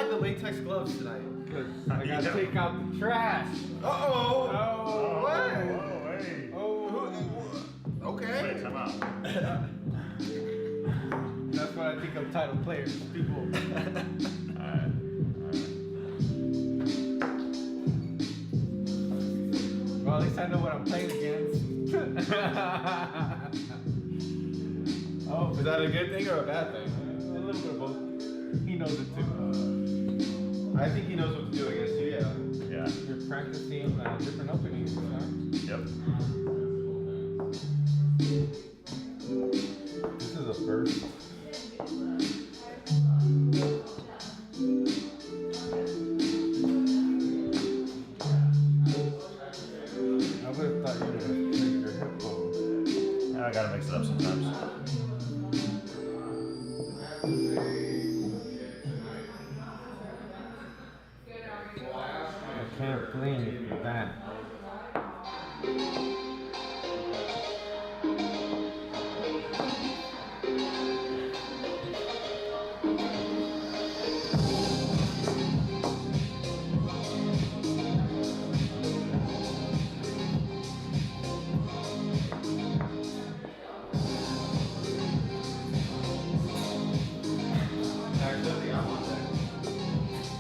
like the latex gloves tonight? Because I gotta take out the trash. Uh-oh. Oh, What? Oh, hey. Oh. Okay. Wait, time out. That's what I think of title players. People. Alright. Well, at least I know what I'm playing against. Oh, Is that a good thing or a bad thing? a little bit of both. He knows it too. I think he knows what to do against you, yeah. Yeah. You're practicing different openings, huh? Yep. This is a first. I would have thought you would have played your hip bone. I gotta mix it up sometimes. I can't blame you for that. Actually, I want that.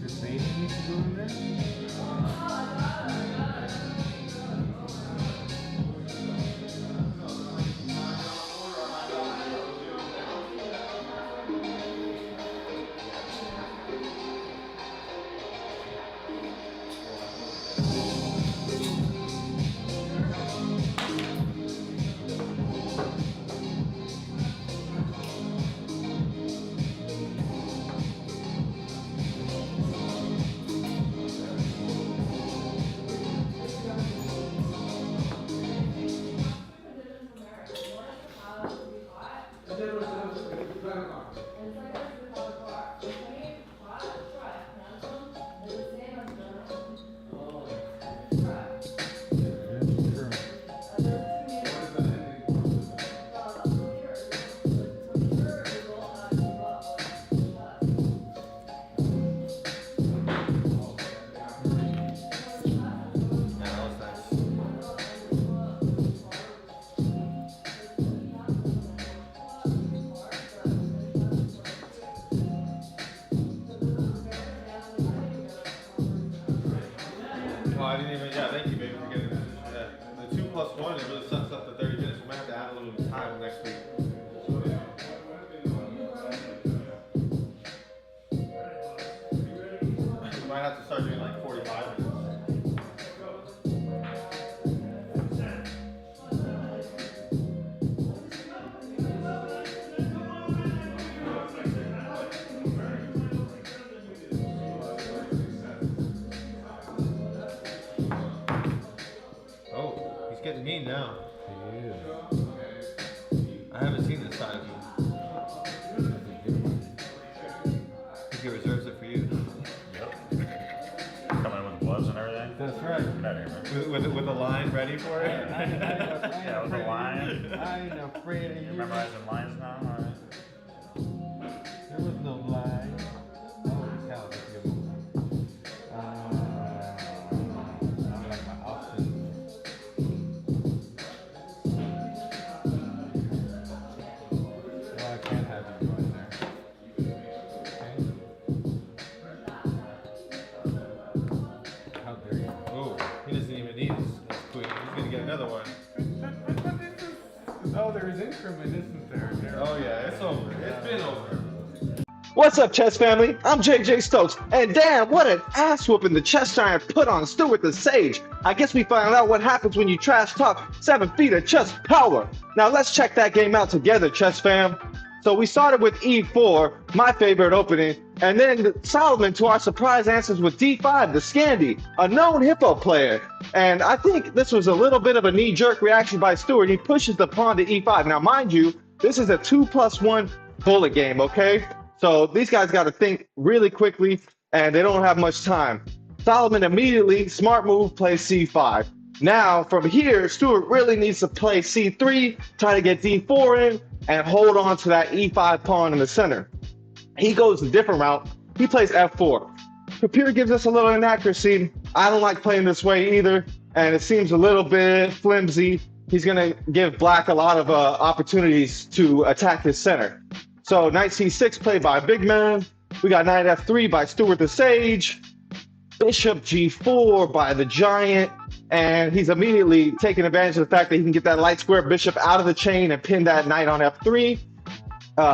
Your baby needs to go in there? Yeah, that was nice. Well, I didn't even, yeah, thank you, baby, for getting that. Yeah. The 2+1, it really sucks up to 30 minutes. We might have to add a little time next week. We might have to start doing like 45 minutes. Oh, he's getting mean now. I haven't seen this side of you. I think he reserves it for you. Yep. Coming in with gloves and everything. That's right. Get out of here, man. With a line ready for it? Yeah, with the line. I ain't afraid of you. You're memorizing lines now? Alright. There was no lie. Oh, hell, that's a good one. I like my options. Well, I can't have you go in there. Okay? How dare you? Oh, he doesn't even need his queen. He's gonna get another one. Oh, there is increment, isn't there? Oh yeah, it's over. It's been over. What's up, chess family? I'm JJ Stokes, and damn, what an ass whooping the chess giant put on Stewart the Sage. I guess we found out what happens when you trash talk 7 feet of chess power. Now let's check that game out together, chess fam. So we started with E4, my favorite opening, and then Solomon, to our surprise, answers with D5, the Scandi, a known hippo player. And I think this was a little bit of a knee-jerk reaction by Stewart. He pushes the pawn to E5. Now, mind you, this is a 2+1 bullet game, okay? So these guys got to think really quickly, and they don't have much time. Solomon immediately, smart move, plays C5. Now, from here, Stewart really needs to play C3, try to get D4 in, and hold on to that E5 pawn in the center. He goes a different route. He plays F4. Computer gives us a little inaccuracy. I don't like playing this way either, and it seems a little bit flimsy. He's going to give black a lot of opportunities to attack his center. So knight C6 played by Big Man. We got knight F3 by Stewart the Sage. Bishop G4 by the Giant. And he's immediately taking advantage of the fact that he can get that light square bishop out of the chain and pin that knight on F3.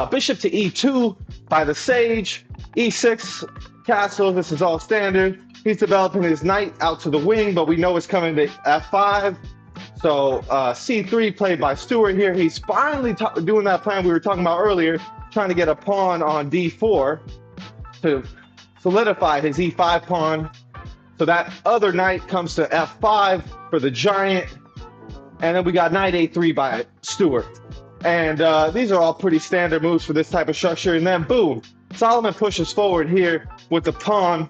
Bishop to E2 by the Sage. E6 castle, this is all standard. He's developing his knight out to the wing, but we know it's coming to F5. So C3 played by Stewart here. He's finally doing that plan we were talking about earlier, trying to get a pawn on D4 to solidify his E5 pawn. So that other knight comes to F5 for the Giant. And then we got knight A3 by Stewart. And these are all pretty standard moves for this type of structure. And then boom, Solomon pushes forward here with the pawn.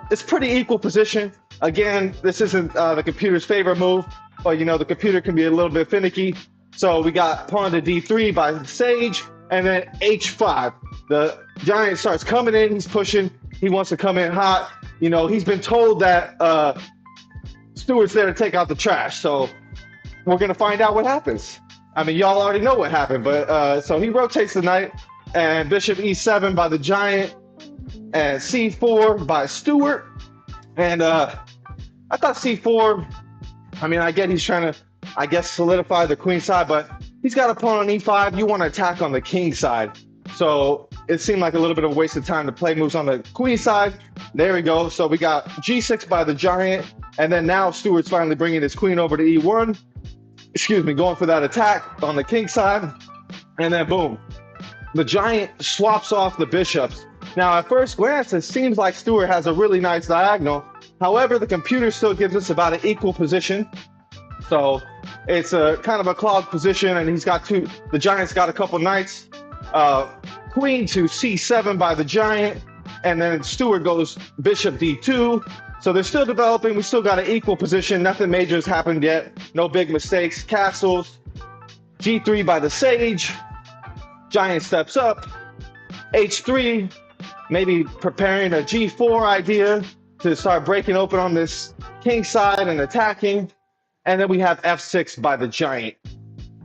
It's pretty equal position. Again, this isn't the computer's favorite move, but you know, the computer can be a little bit finicky. So we got pawn to D3 by the Sage, and then H5. The Giant starts coming in, he's pushing, he wants to come in hot. You know, he's been told that Stewart's there to take out the trash, so we're gonna find out what happens. I mean, y'all already know what happened, but so he rotates the knight, and Bishop E7 by the Giant, and C4 by Stewart. And I thought C4, I mean, I get he's trying to, I guess, solidify the queen side, but he's got a pawn on E5. You want to attack on the king side. So it seemed like a little bit of a waste of time to play moves on the queen side. There we go. So we got G6 by the Giant. And then now Stewart's finally bringing his queen over to E1. Excuse me, going for that attack on the king side. And then boom, the Giant swaps off the bishops. Now, at first glance, it seems like Stewart has a really nice diagonal. However, the computer still gives us about an equal position. So it's a kind of a clogged position, and he's got two. The Giant's got a couple knights. Queen to C7 by the Giant, and then Stewart goes Bishop D2. So they're still developing. We still got an equal position. Nothing major has happened yet. No big mistakes. Castles. G3 by the Sage. Giant steps up. H3. Maybe preparing a G4 idea to start breaking open on this king side and attacking. And then we have F6 by the Giant.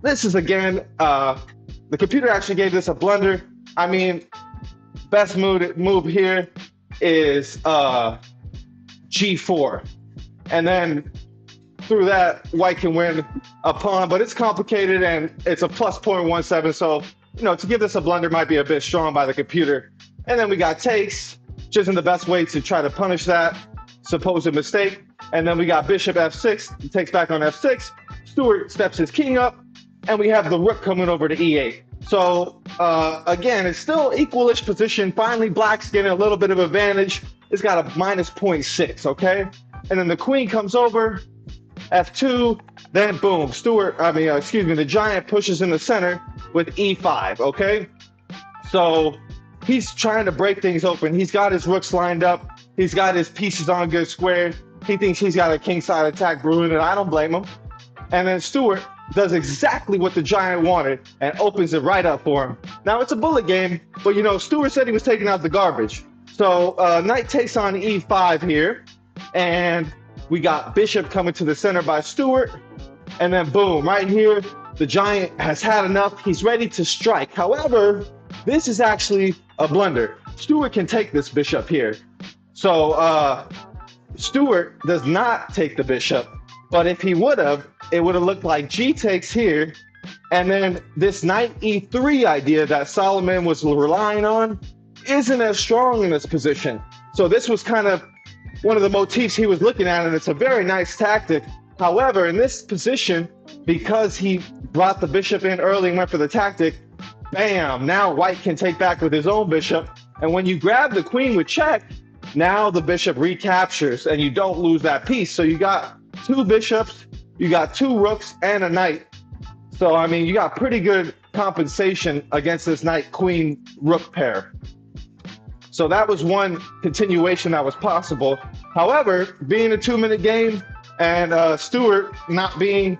This is, again, the computer actually gave this a blunder. I mean, best move here is G4. And then through that, white can win a pawn, but it's complicated and it's a plus 0.17. So, you know, to give this a blunder might be a bit strong by the computer. And then we got takes, which isn't the best way to try to punish that supposed mistake. And then we got Bishop F6, he takes back on F6. Stewart steps his king up, and we have the rook coming over to E8. So again, it's still equalish position. Finally, black's getting a little bit of advantage. It's got a minus 0.6, okay? And then the queen comes over, F2, then boom, the Giant pushes in the center with E5, okay? So he's trying to break things open. He's got his rooks lined up. He's got his pieces on good square. He thinks he's got a kingside attack brewing, and I don't blame him. And then Stewart does exactly what the Giant wanted and opens it right up for him. Now, it's a bullet game, but, you know, Stewart said he was taking out the garbage. So knight takes on E5 here, and we got Bishop coming to the center by Stewart. And then boom, right here, the Giant has had enough. He's ready to strike. However, this is actually a blunder. Stewart can take this bishop here. So Stewart does not take the bishop, but if he would have, it would have looked like G takes here, and then this knight E3 idea that Solomon was relying on isn't as strong in this position. So this was kind of one of the motifs he was looking at, and it's a very nice tactic. However, in this position, because he brought the bishop in early and went for the tactic, bam, now white can take back with his own bishop. And when you grab the queen with check, now the bishop recaptures and you don't lose that piece. So you got two bishops, you got two rooks and a knight. So, I mean, you got pretty good compensation against this knight queen rook pair. So that was one continuation that was possible. However, being a 2-minute game and Stewart not being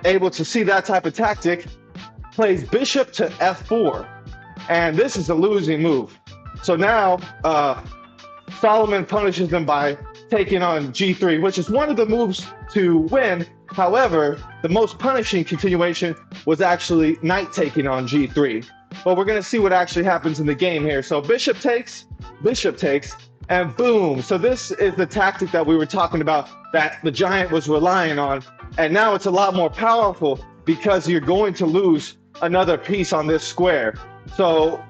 able to see that type of tactic, plays bishop to f4. And this is a losing move. So now Solomon punishes him by taking on g3, which is one of the moves to win. However, the most punishing continuation was actually knight taking on g3. But we're going to see what actually happens in the game here. So bishop takes, and boom. So this is the tactic that we were talking about that the giant was relying on. And now it's a lot more powerful because you're going to lose another piece on this square. So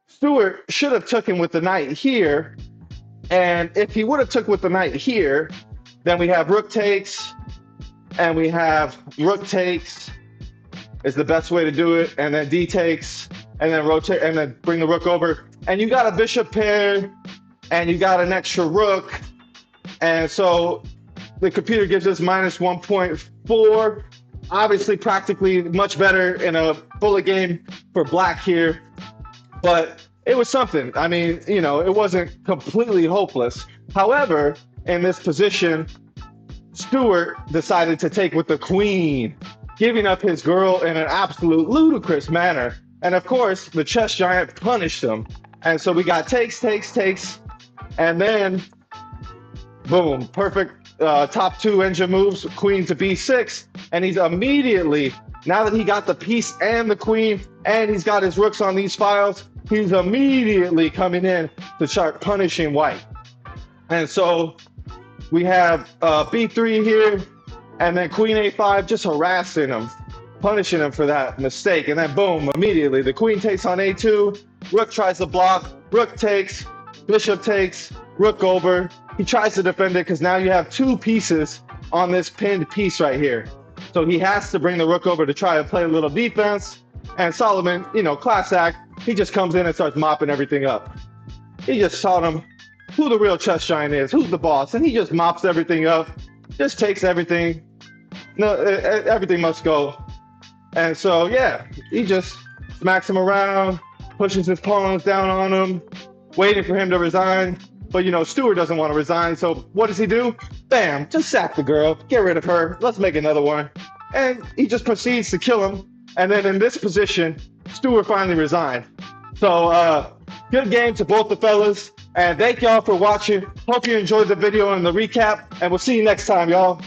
Stewart should have taken with the knight here. And if he would have took with the knight here, then we have rook takes, and we have rook takes is the best way to do it, and then d takes, and then rotate, and then bring the rook over, and you got a bishop pair, and you got an extra rook, and so the computer gives us minus 1.4. Obviously, practically much better in a bullet game for black here, but it was something. I mean, you know, it wasn't completely hopeless. However, in this position, Stewart decided to take with the queen, giving up his girl in an absolute ludicrous manner. And of course, the chess giant punished him. And so we got takes, and then boom, perfect top two engine moves, queen to b6. And he's immediately, now that he got the piece and the queen, and he's got his rooks on these files, he's immediately coming in to start punishing white. And so we have b3 here, and then queen a5, just harassing him, punishing him for that mistake. And then boom, immediately the queen takes on a2, rook tries to block, rook takes, bishop takes, rook over. He tries to defend it because now you have two pieces on this pinned piece right here. So he has to bring the rook over to try to play a little defense. And Solomon, you know, class act, he just comes in and starts mopping everything up. He just taught him who the real chess giant is, who's the boss, and he just mops everything up, just takes everything. No, everything must go. And so, yeah, he just smacks him around, pushes his pawns down on him, waiting for him to resign. But, you know, Stewart doesn't want to resign, so what does he do? Bam, just sack the girl, get rid of her, let's make another one. And he just proceeds to kill him. And then in this position, Stewart finally resigned. So, good game to both the fellas. And thank y'all for watching. Hope you enjoyed the video and the recap. And we'll see you next time, y'all.